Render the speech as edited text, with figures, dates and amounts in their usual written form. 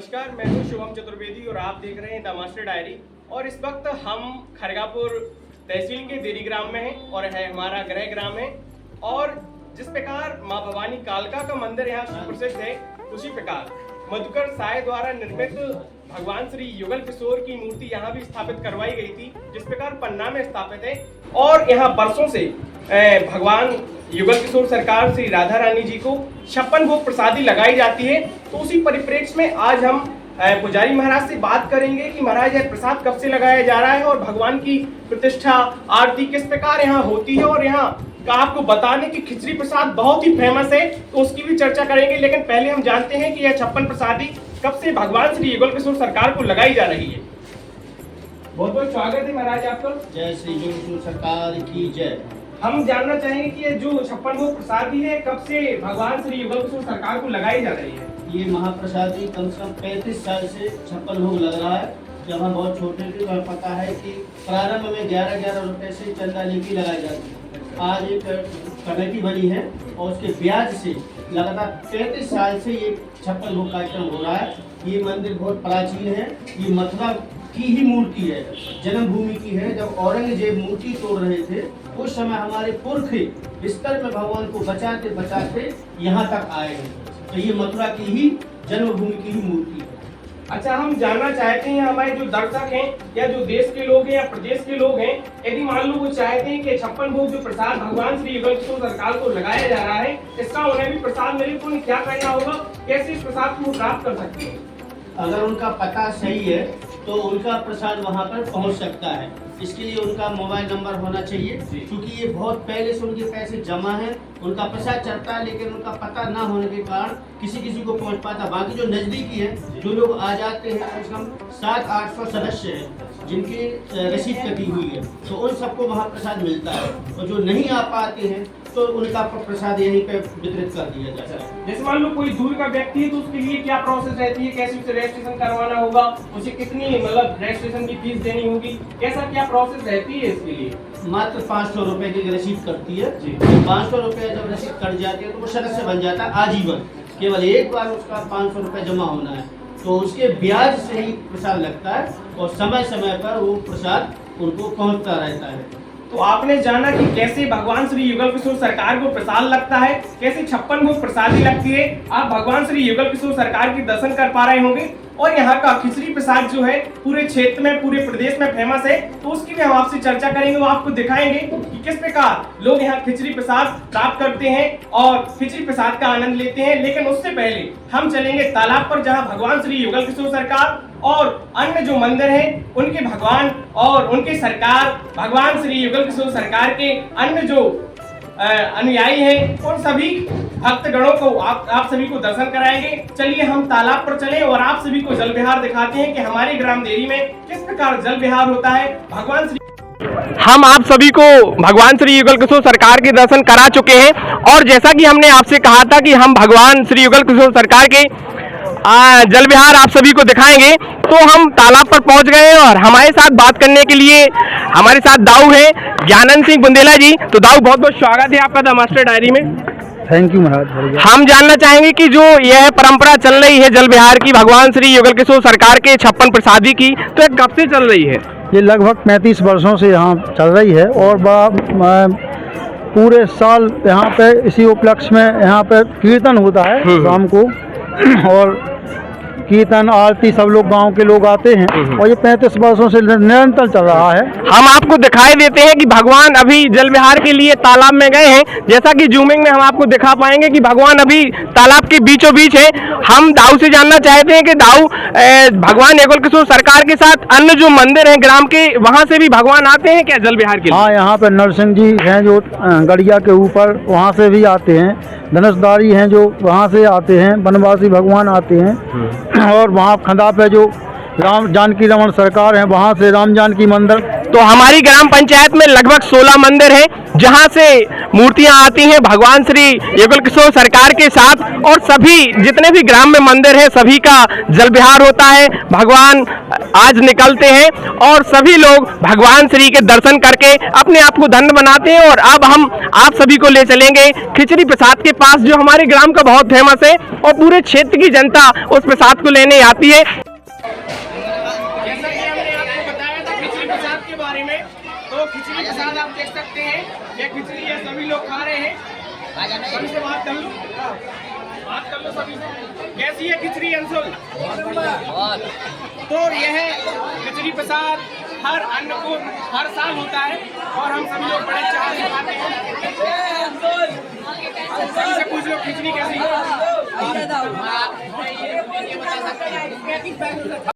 नमस्कार, मैं हूं शुभम चतुर्वेदी और आप देख रहे हैं द मास्टर डायरी। और इस वक्त हम खरगापुर तहसील के देरी ग्राम में हैं और है हमारा गृह ग्राम है। और जिस प्रकार माँ भवानी कालका का मंदिर यहाँ सुप्रसिद्ध है, उसी प्रकार मधुकर साय द्वारा निर्मित भगवान श्री युगल किशोर की मूर्ति यहाँ भी स्थापित करवाई गई थी, जिस प्रकार पन्ना में स्थापित है। और यहाँ बरसों से भगवान युगल किशोर सरकार श्री राधा रानी जी को 56 भोग प्रसादी लगाई जाती है। तो उसी परिप्रेक्ष्य में आज हम पुजारी महाराज से बात करेंगे कि महाराज यह प्रसाद कब से लगाया जा रहा है और भगवान की प्रतिष्ठा आरती किस प्रकार यहाँ होती है। और यहाँ का आपको बताने की खिचड़ी प्रसाद बहुत ही फेमस है, तो उसकी भी चर्चा करेंगे। लेकिन पहले हम जानते हैं कि यह 56 प्रसादी कब से भगवान श्री युगल किशोर सरकार को लगाई जा रही है। बहुत बहुत स्वागत है महाराज आपका। जय श्री युगल किशोर सरकार की जय। हम जानना चाहेंगे कि ये जो 56 भोग प्रसादी है कब से भगवान श्री युगल किशोर सरकार को लगाई जा रही है। ये महाप्रसादी कम से कम 35 साल से 56 भोग लग रहा है। जब हम बहुत छोटे थे तो हमें पता है कि प्रारंभ में 11-11 रुपए से चंदा लेके लगाई जाती है। आज एक कमेटी बनी है और उसके ब्याज से लगातार 35 साल से ये 56 भोग कार्यक्रम हो रहा है। ये मंदिर बहुत प्राचीन है, ये मथुरा की ही मूर्ति है, जन्मभूमि की है। जब औरंगजेब मूर्ति तोड़ रहे थे उस समय हमारे पुरख बिस्तर में भगवान को बचाते बचाते यहाँ तक आए हैं। तो ये मथुरा की ही जन्मभूमि की ही मूर्ति है। अच्छा, हम जानना चाहते हैं हमारे जो दर्शक हैं या जो देश के लोग हैं या प्रदेश के लोग हैं, यदि मान लो वो चाहते हैं कि 56 भोग जो प्रसाद भगवान श्री युगल किशोर सरकार को लगाया जा रहा है, इसका उन्हें भी प्रसाद मिले तो उन्हें क्या करना होगा, कैसे इस प्रसाद को प्राप्त कर सकते हैं? अगर उनका पता सही है तो उनका प्रसाद वहाँ पर पहुँच सकता है। इसके लिए उनका मोबाइल नंबर होना चाहिए, क्योंकि ये बहुत पहले से उनके पैसे जमा है, उनका प्रसाद चढ़ता है, लेकिन उनका पता ना होने के कारण किसी को पहुंच पाता। बाकी जो नजदीकी है, जो लोग आ जाते हैं, कम से कम 700-800 सदस्य हैं जिनकी रसीद कटी हुई है, तो उन सबको वहाँ प्रसाद मिलता है। और जो नहीं आ पाते हैं तो उनका प्रसाद यहीं पे वितरित कर दिया जाता है। जैसे मान लो कोई दूर का व्यक्ति है तो उसके लिए क्या प्रोसेस रहती है, कैसे उसे रजिस्ट्रेशन करवाना होगा, उसे कितनी मतलब रजिस्ट्रेशन की फीस देनी होगी, कैसा क्या प्रोसेस रहती है इसके लिए? मात्र 500 रुपए की रसीद कटती है। 500 रुपए जब रसीद कट जाती है तो वो सदस्य बन जाता है आजीवन। केवल एक बार उसका 500 रुपए जमा होना है, तो उसके ब्याज से ही प्रसाद लगता है और समय समय पर वो प्रसाद उनको पहुंचता रहता है। तो आपने जाना कि कैसे भगवान श्री युगल किशोर सरकार को प्रसाद लगता है, कैसे 56 भोग प्रसादी लगती है। आप भगवान श्री युगल किशोर सरकार के दर्शन कर पा रहे होंगे। और यहाँ का खिचड़ी प्रसाद जो है पूरे क्षेत्र में, पूरे प्रदेश में फेमस है, तो उसकी भी हम आपसे चर्चा करेंगे। वो आपको दिखाएंगे कि किस प्रकार लोग यहाँ खिचड़ी प्रसाद प्राप्त करते हैं और खिचड़ी प्रसाद का आनंद लेते हैं। लेकिन उससे पहले हम चलेंगे तालाब पर, जहाँ भगवान श्री युगल किशोर सरकार और अन्य जो मंदिर हैं उनके भगवान और उनके सरकार भगवान श्री युगल किशोर सरकार के अन्य जो अनुयायी हैं, उन सभी भक्तगणों को आप सभी को दर्शन कराएंगे। चलिए हम तालाब पर चलें और आप सभी को जल विहार दिखाते हैं कि हमारे ग्राम देरी में किस प्रकार जल विहार होता है। भगवान श्री हम आप सभी को भगवान श्री युगल किशोर सरकार के दर्शन करा चुके हैं। और जैसा कि हमने आपसे कहा था कि हम भगवान श्री युगल किशोर सरकार के जल विहार आप सभी को दिखाएंगे, तो हम तालाब पर पहुंच गए और हमारे साथ बात करने के लिए हमारे साथ दाऊ है ज्ञानंद सिंह बुंदेला जी। तो दाऊ, बहुत बहुत स्वागत है आपका द मास्टर डायरी में। थैंक यू महाराज। हम जानना चाहेंगे कि जो यह परंपरा चल रही है जल विहार की भगवान श्री युगल किशोर सरकार के 56 प्रसादी की, तो यह कब से चल रही है? ये लगभग 35 वर्षों से यहाँ चल रही है और पूरे साल यहाँ पे इसी उपलक्ष्य में यहाँ पे कीर्तन होता है शाम को, और कीर्तन आरती सब लोग गांव के लोग आते हैं और ये 35 वर्षों से निरंतर चल रहा है। हम आपको दिखाई देते हैं कि भगवान अभी जल विहार के लिए तालाब में गए हैं। जैसा कि जूमिंग में हम आपको दिखा पाएंगे कि भगवान अभी तालाब के बीचों बीच है। हम दाऊ से जानना चाहते हैं कि दाऊ, भगवान युगल किशोर सरकार के साथ अन्य जो मंदिर हैं ग्राम के, वहाँ से भी भगवान आते हैं क्या जल विहार के लिए? हाँ, यहाँ पे नरसिंह जी हैं जो गड़िया के ऊपर, वहाँ से भी आते हैं। धनुषधारी हैं जो वहाँ से आते हैं, वनवासी भगवान आते हैं। और वहाँ खंदा पे जो राम जानकी रमन सरकार है, वहाँ से राम जानकी मंदिर तो हमारी ग्राम पंचायत में लगभग 16 मंदिर हैं जहां से मूर्तियां आती हैं भगवान श्री युगल किशोर सरकार के साथ, और सभी जितने भी ग्राम में मंदिर हैं सभी का जल विहार होता है। भगवान आज निकलते हैं और सभी लोग भगवान श्री के दर्शन करके अपने आप को धन्य बनाते हैं। और अब हम आप सभी को ले चलेंगे खिचड़ी प्रसाद के पास, जो हमारे ग्राम का बहुत फेमस है और पूरे क्षेत्र की जनता उस प्रसाद को लेने आती है। जैसा कि हमने आपको बताया था खिचड़ी प्रसाद के बारे में, तो खिचड़ी प्रसाद आप देख सकते हैं, ये खिचड़ी है, सभी लोग खा रहे हैं। सभी से बात कर लो सभी से। कैसी है खिचड़ी अंशुल? तो यह खिचड़ी प्रसाद हर अन्नकूट हर साल होता है और हम सभी लोग बड़े चाव से खाते हैं। सभी से पूछ लो खिचड़ी कैसी है?